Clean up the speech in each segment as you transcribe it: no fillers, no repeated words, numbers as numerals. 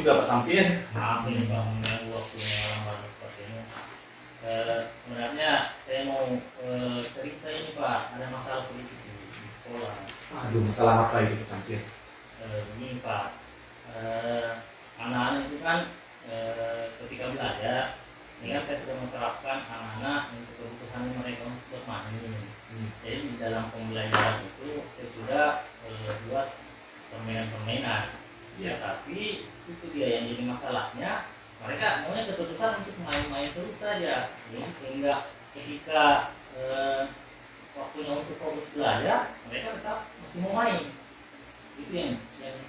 juga Pak Samsir. Maaf nih Pak, mengganggu waktunya orang seperti ini. Sebenarnya saya mau cerita ini Pak, ada masalah politik di sekolah. Aduh, masalah apa itu Pak Samsir? Ini Pak, anak-anak itu kan ketika belajar, ini kan saya sudah menerapkan anak-anak untuk kebutuhan mereka untuk bermain. Jadi di dalam pembelajaran itu saya sudah buat permainan-permainan. Ya, tapi itu dia yang jadi masalahnya. Mereka maunya keputusan untuk main-main terus saja. Jadi sehingga ketika waktunya untuk fokus belajar, mereka tetap masih mau main. Itu yang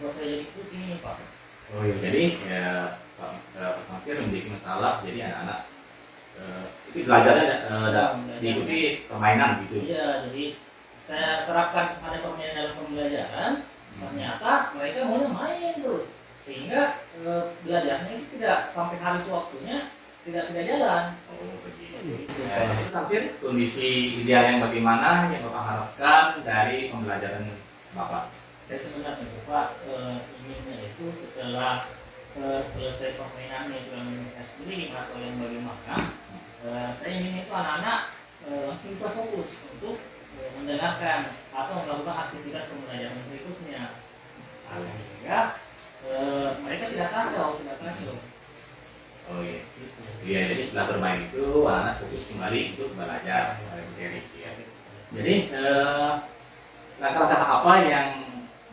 buat saya jadi pusing ini Pak. Oh iya, jadi ya Pak Samsir menjadi masalah. Jadi anak-anak itu belajarnya diikuti permainan gitu. Iya, jadi saya terapkan ada permainan dalam pembelajaran. Ternyata mereka maunya main terus, sehingga belajarnya itu tidak sampai habis waktunya tidak jalan. Oh begitu. Pak Samsir, kondisi ideal yang bagaimana yang Bapak harapkan dari pembelajaran Bapak? Dan sebenarnya Bapak inginnya itu setelah selesai permainannya itu yang sendiri atau yang bagaimana, saya ingin itu anak-anak langsung bisa fokus untuk mendengarkan atau melakukan aktivitas pembelajaran berikutnya, sehingga mereka tidak kacau. Oh iya. Iya, jadi setelah bermain itu anak fokus kembali untuk belajar materi. Ya. Jadi langkah-langkah apa yang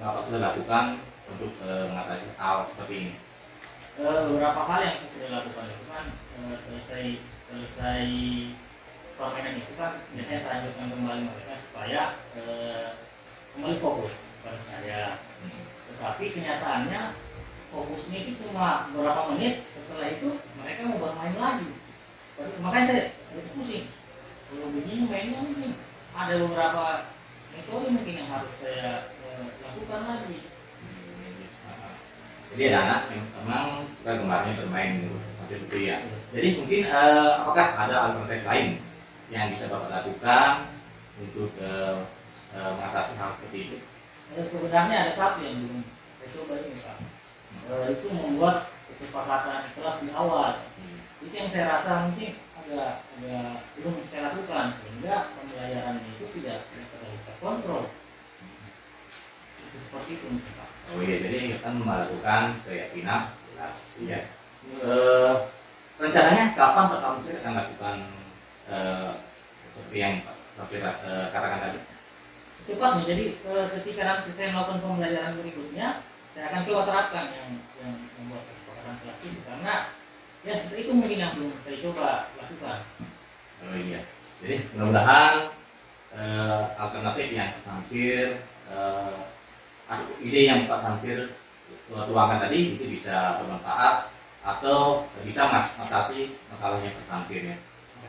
Bapak sudah lakukan untuk mengatasi hal seperti ini? Beberapa hal yang sudah lakukan itu kan selesai permainan itu kan biasanya saya anjurkan kembali mereka supaya kembali fokus pada saya. Tetapi kenyataannya fokusnya itu cuma beberapa menit, setelah itu mereka mau bermain lagi. Makanya saya pusing. Kalau begini mainnya mungkin ada beberapa metode mungkin yang harus saya lakukan lagi. Jadi ada anak yang memang suka gemarnya bermain seperti itu ya. Jadi mungkin apakah ada alternatif lain yang bisa Bapak lakukan untuk mengatasi hal seperti itu? Sebenarnya ada satu yang belum saya coba ini Pak. Itu membuat kesepakatan kelas di awal. Itu yang saya rasa mungkin agak belum saya lakukan, sehingga pembelajaran itu tidak terlalu terkontrol. Itu seperti itu Pak. Oh iya, jadi kita melakukan keyakinan kelas ya. Rencananya kapan Pak Samsir akan lakukan seperti yang Pak Samsir katakan tadi? Secepatnya. Jadi ketika nanti saya melakukan pembelajaran berikutnya, saya akan coba terapkan yang membuat kesepakatan kelas itu, karena ya itu mungkin yang belum saya coba lakukan. Oh iya, jadi mudah-mudahan alternatif yang Pak Samsir ide yang Pak Samsir tuangkan tadi itu bisa bermanfaat atau bisa mengatasi masalahnya Pak Samsir ya.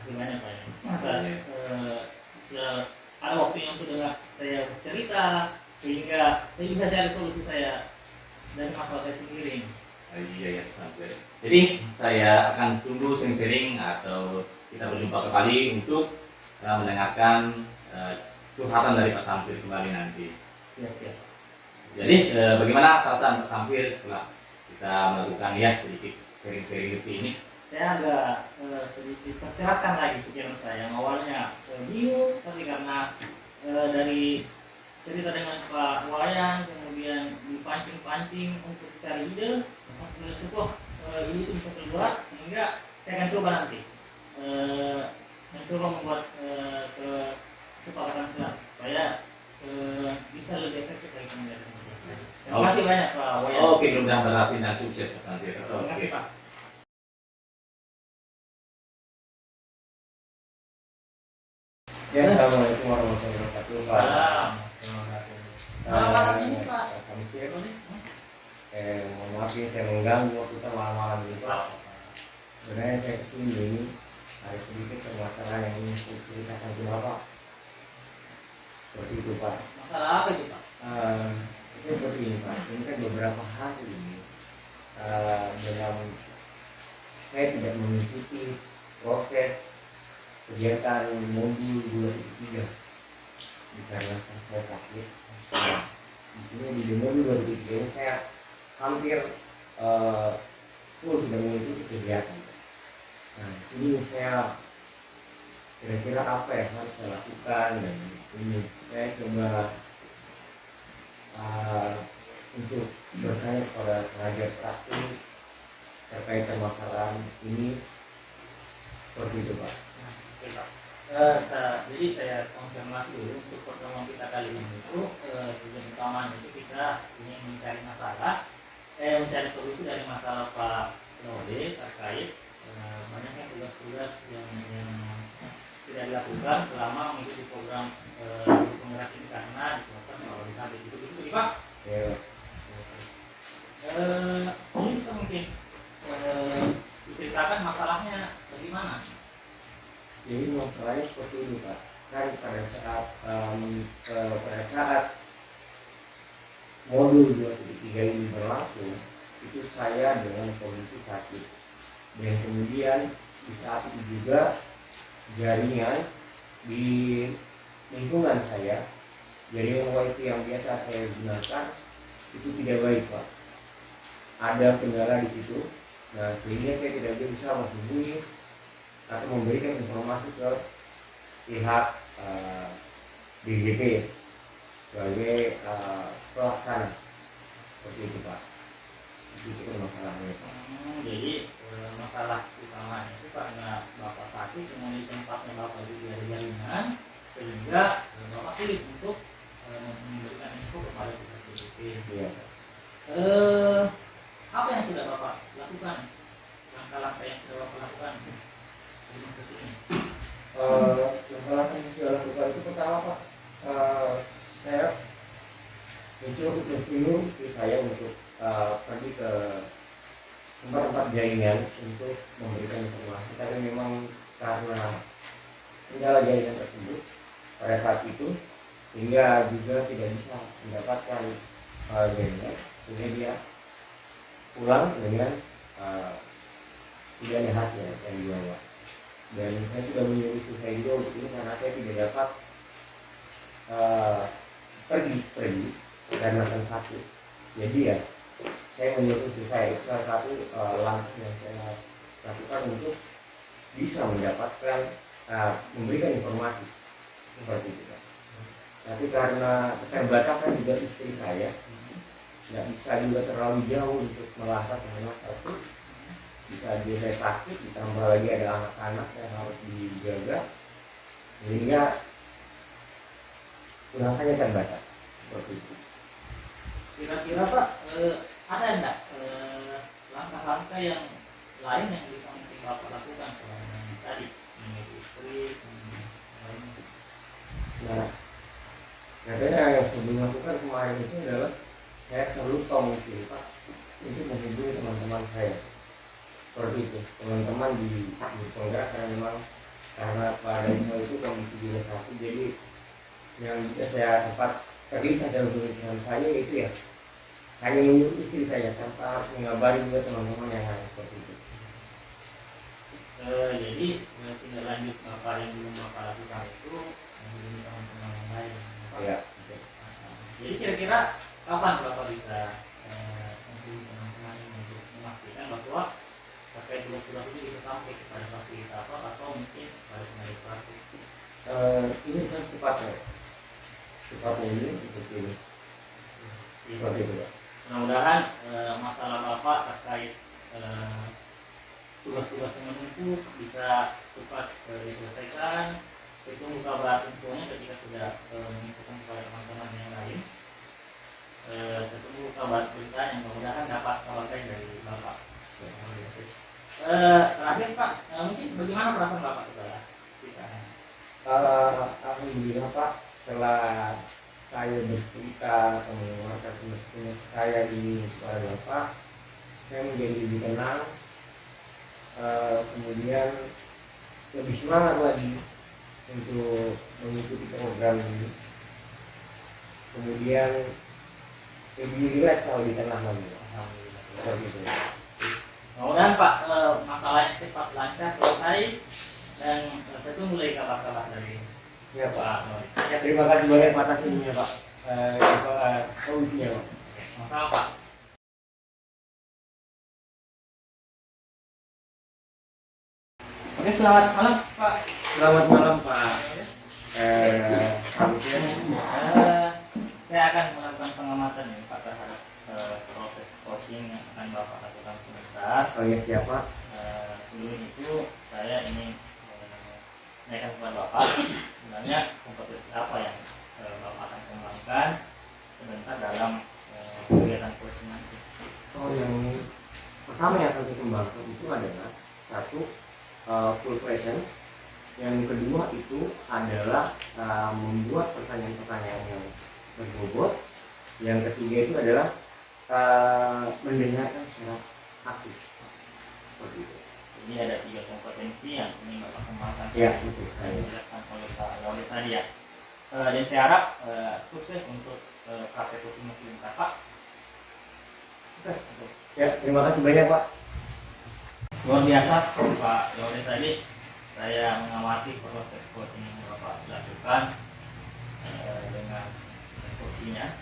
Terima kasih banyak Pak. Ada waktu yang sudah saya cerita sehingga saya bisa cari solusi saya dari masalah saya sendiri. Iya ya Pak Samsir. Jadi saya akan tunggu sering-sering atau kita berjumpa kembali untuk mendengarkan curhatan dari Pak Samsir kembali nanti. Siap. Jadi bagaimana perasaan Pak Samsir setelah kita melakukan ya sedikit sering-sering seperti ini? Saya agak sedikit tercerahkan lagi pikiran saya. Yang awalnya bingung, tapi karena dari cerita dengan Pak Wayan, kemudian dipancing-pancing untuk cari ide, syukur ini itu bisa keluar, sehingga saya akan coba nanti mencoba membuat kesepakatan kelas supaya bisa lebih efektif dari pembelajaran. Terima kasih banyak Pak Wayan. Oke, mudah-mudahan berhasil dan sukses Pak Samsir. Terima kasih Pak. Ya, assalamualaikum warahmatullahi wabarakatuh. Salam. Malam ini Pak. Samsir, mohon maaf ya saya mengganggu kita malam-malam ini Pak. Sebenarnya saya kesini ini ada sedikit permasalahan yang ingin saya ceritakan ke Bapak. Seperti itu Pak. Masalah apa itu Pak? Itu seperti ini Pak. Ini kan beberapa hari ini dalam saya tidak mengikuti proses kegiatan modul 2.3 dikarenakan saya sakit. Di sini di modul 2.3 ini saya hampir eh, full sudah mengikuti kegiatan. Nah, ini saya kira-kira apa yang harus saya lakukan, dan ini saya coba untuk bertanya kepada tenaga praktik terkait permasalahan ini seperti itu, Pak. Oke, Pak. Jadi saya konfirmasi dulu untuk pertemuan kita kali ini itu tujuan utamanya itu kita ingin mencari mencari solusi dari masalah Pak Node terkait banyaknya tugas-tugas yang tidak dilakukan selama mengikuti program penggerak ini karena disebabkan kalau disabit itu Pak. Ya. Ini bisa mungkin diceritakan masalahnya bagaimana? Jadi masalahnya seperti ini, Pak. Kan pada saat modul 2.3 ini berlangsung, itu saya dengan kondisi sakit, dan kemudian di saat itu juga jaringan di lingkungan saya, jaringan wifi yang biasa saya gunakan itu tidak baik, Pak. Ada kendala di situ. Nah, sehingga saya tidak bisa menghubungi atau memberikan informasi ke pihak DGP sebagai pelaksana, seperti itu, Pak. Itu masalahnya, Pak. Jadi masalah utamanya itu karena Bapak sakit, kemudian di tempatnya Bapak juga ada jaringan, sehingga Bapak sulit untuk memberikan info kepada pihak DGP. Iya. Apa yang sudah Bapak lakukan? Langkah-langkah yang sudah Bapak lakukan sebelum ke sini? Langkah-langkah yang sudah lakukan itu pertama, Pak, saya mencoba interview saya untuk pergi ke tempat-tempat jaringan untuk memberikan informasi, tapi memang karena kendala jaringan tersebut pada saat itu, sehingga juga tidak bisa mendapatkan jaringan, sehingga dia pulang dengan tidak ada hasil yang dibawa. Dan saya sudah menyuruh istri saya juga untuk ini karena saya tidak dapat pergi karena sakit. Jadi ya saya menyuruh istri saya, itu salah satu langkah yang saya lakukan untuk bisa mendapatkan memberikan informasi seperti itu. Tapi karena keterbatasan juga istri saya, nggak bisa juga terlalu jauh untuk melangkah ke rumah satu, bisa dia saya sakit, ditambah lagi ada anak-anak yang harus dijaga, sehingga langkahnya terbatas seperti itu. Kira-kira Pak, ada enggak langkah-langkah yang lain yang bisa mungkin Bapak lakukan selain yang tadi menjadi istri lain? Nah, katanya yang saya lakukan kemarin itu adalah saya selalu komunikasi, Pak, untuk menghubungi teman-teman saya. Seperti itu, teman-teman di penggerak, karena memang karena pada itu kondisi juga sakit, jadi yang bisa saya dapat terlihat dalam pemikiran saya itu ya hanya menyuruh istri saya tanpa mengabari juga teman-teman yang lain, seperti itu. Jadi tidak lanjut Bapak yang belum Bapak lakukan itu menghubungi teman-teman yang lain. Ya. Jadi kira-kira kapan Bapak bisa menghubungi teman-teman ini untuk memastikan bahwa terkait tugas-tugas itu bisa sampai kepada fasilitator atau mungkin pada tenaga praktik? Ini kan sifatnya ini seperti ini. Seperti itu, Pak. Mudah-mudahan masalah Bapak terkait tugas-tugas yang menumpuk bisa cepat diselesaikan. Saya tunggu kabar infonya ketika sudah menginfokan kepada teman-teman yang lain. Saya tunggu kabar berita yang mudah-mudahan dapat kabarkan dari Bapak. Terakhir Pak, mungkin bagaimana perasaan Bapak setelah kita? Alhamdulillah, Pak, setelah saya bercerita mengeluarkan semestinya saya ini kepada Bapak, saya menjadi lebih tenang, kemudian lebih semangat lagi untuk mengikuti program ini, kemudian lebih rileks kalau di tengah lagi. Alhamdulillah. Seperti itu. Mudah-mudahan Pak masalahnya cepat lancar selesai dan saya tunggu lagi kabar-kabar dari Ya, Pak. Pak Nori. Ya, terima kasih banyak atas ininya, Pak. Solusinya, Pak. Sama-sama Pak. Oke, selamat malam Pak. Selamat malam Pak. Harusnya Saya akan melakukan pengamatan ini Pak terhadap proses coaching yang akan Bapak lakukan sebentar. oh ya siapa? Sebelum itu saya ingin menanyakan kepada Bapak sebenarnya kompetensi apa yang Bapak akan kembangkan sebentar dalam kegiatan coaching nanti. Oh yang pertama yang akan dikembangkan itu adalah satu full present. Yang kedua itu adalah membuat pertanyaan-pertanyaan yang berbobot. Yang ketiga itu adalah mendengarkan secara aktif. Seperti itu. Jadi ada 3 kompetensi yang ingin Bapak kembangkan. Ya, betul. Yang dijelaskan oleh Pak Lauli tadi ya. Dan saya harap sukses untuk praktek coaching muslim Bapak. Sukses untuk. Ya, terima kasih banyak Pak. Luar biasa Pak Lauli tadi. Saya mengamati proses coaching yang Bapak lakukan dengan coachingnya.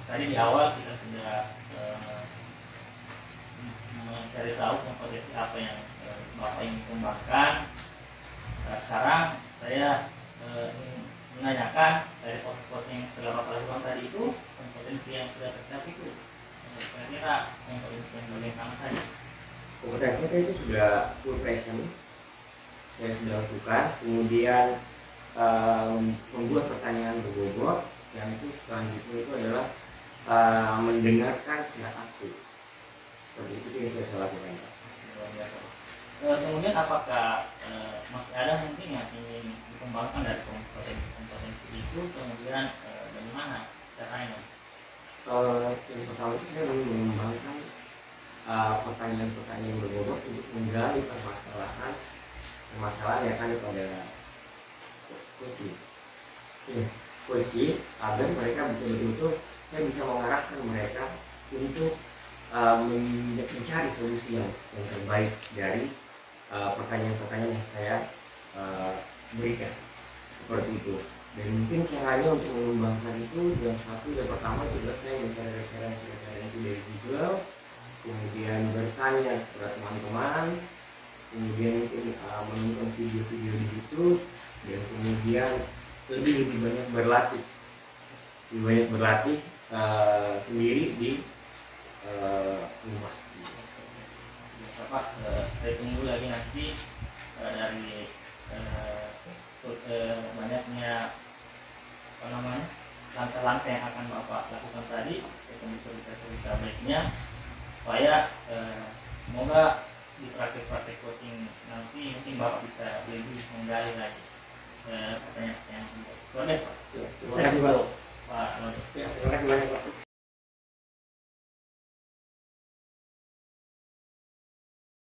Tadi di awal kita sudah mencari tahu kompetensi apa yang Bapak ingin kembangkan. Sekarang saya ingin menanyakan dari proses coaching yang telah Bapak lakukan tadi itu, kompetensi yang sudah tercapai itu kira-kira kompetensi yang bagaimana saja? Kompetensi itu sudah full present saya sudah lakukan. Kemudian membuat pertanyaan berbobot. Yang itu selanjutnya itu adalah mendengarkan secara aktif. Seperti itu yang saya lakukan. Kemudian apakah masih ada mungkin yang ingin dikembangkan dari kompetensi itu, kemudian bagaimana caranya? Yang pertama itu saya ingin mengembangkan pertanyaan-pertanyaan berbobot untuk menggali permasalahan yang ada pada coaching agar mereka betul-betul saya bisa mengarahkan mereka untuk mencari solusi yang terbaik dari pertanyaan-pertanyaan yang saya berikan seperti itu. Dan mungkin caranya untuk mengembangkan itu yang pertama itu adalah saya mencari referensi itu dari Google, kemudian bertanya kepada teman-teman, kemudian mungkin menonton video-video di YouTube, dan kemudian lebih banyak berlatih sendiri di rumah. Pak, saya tunggu lagi nanti dari banyaknya langkah-langkah yang akan Bapak lakukan tadi, cerita-cerita baiknya, supaya semoga di praktek-praktek coaching nanti mungkin Bapak bisa lebih menggali lagi pertanyaan yang luar biasa. Terima kasih Pak. Pak Lodi. Terima kasih banyak Pak.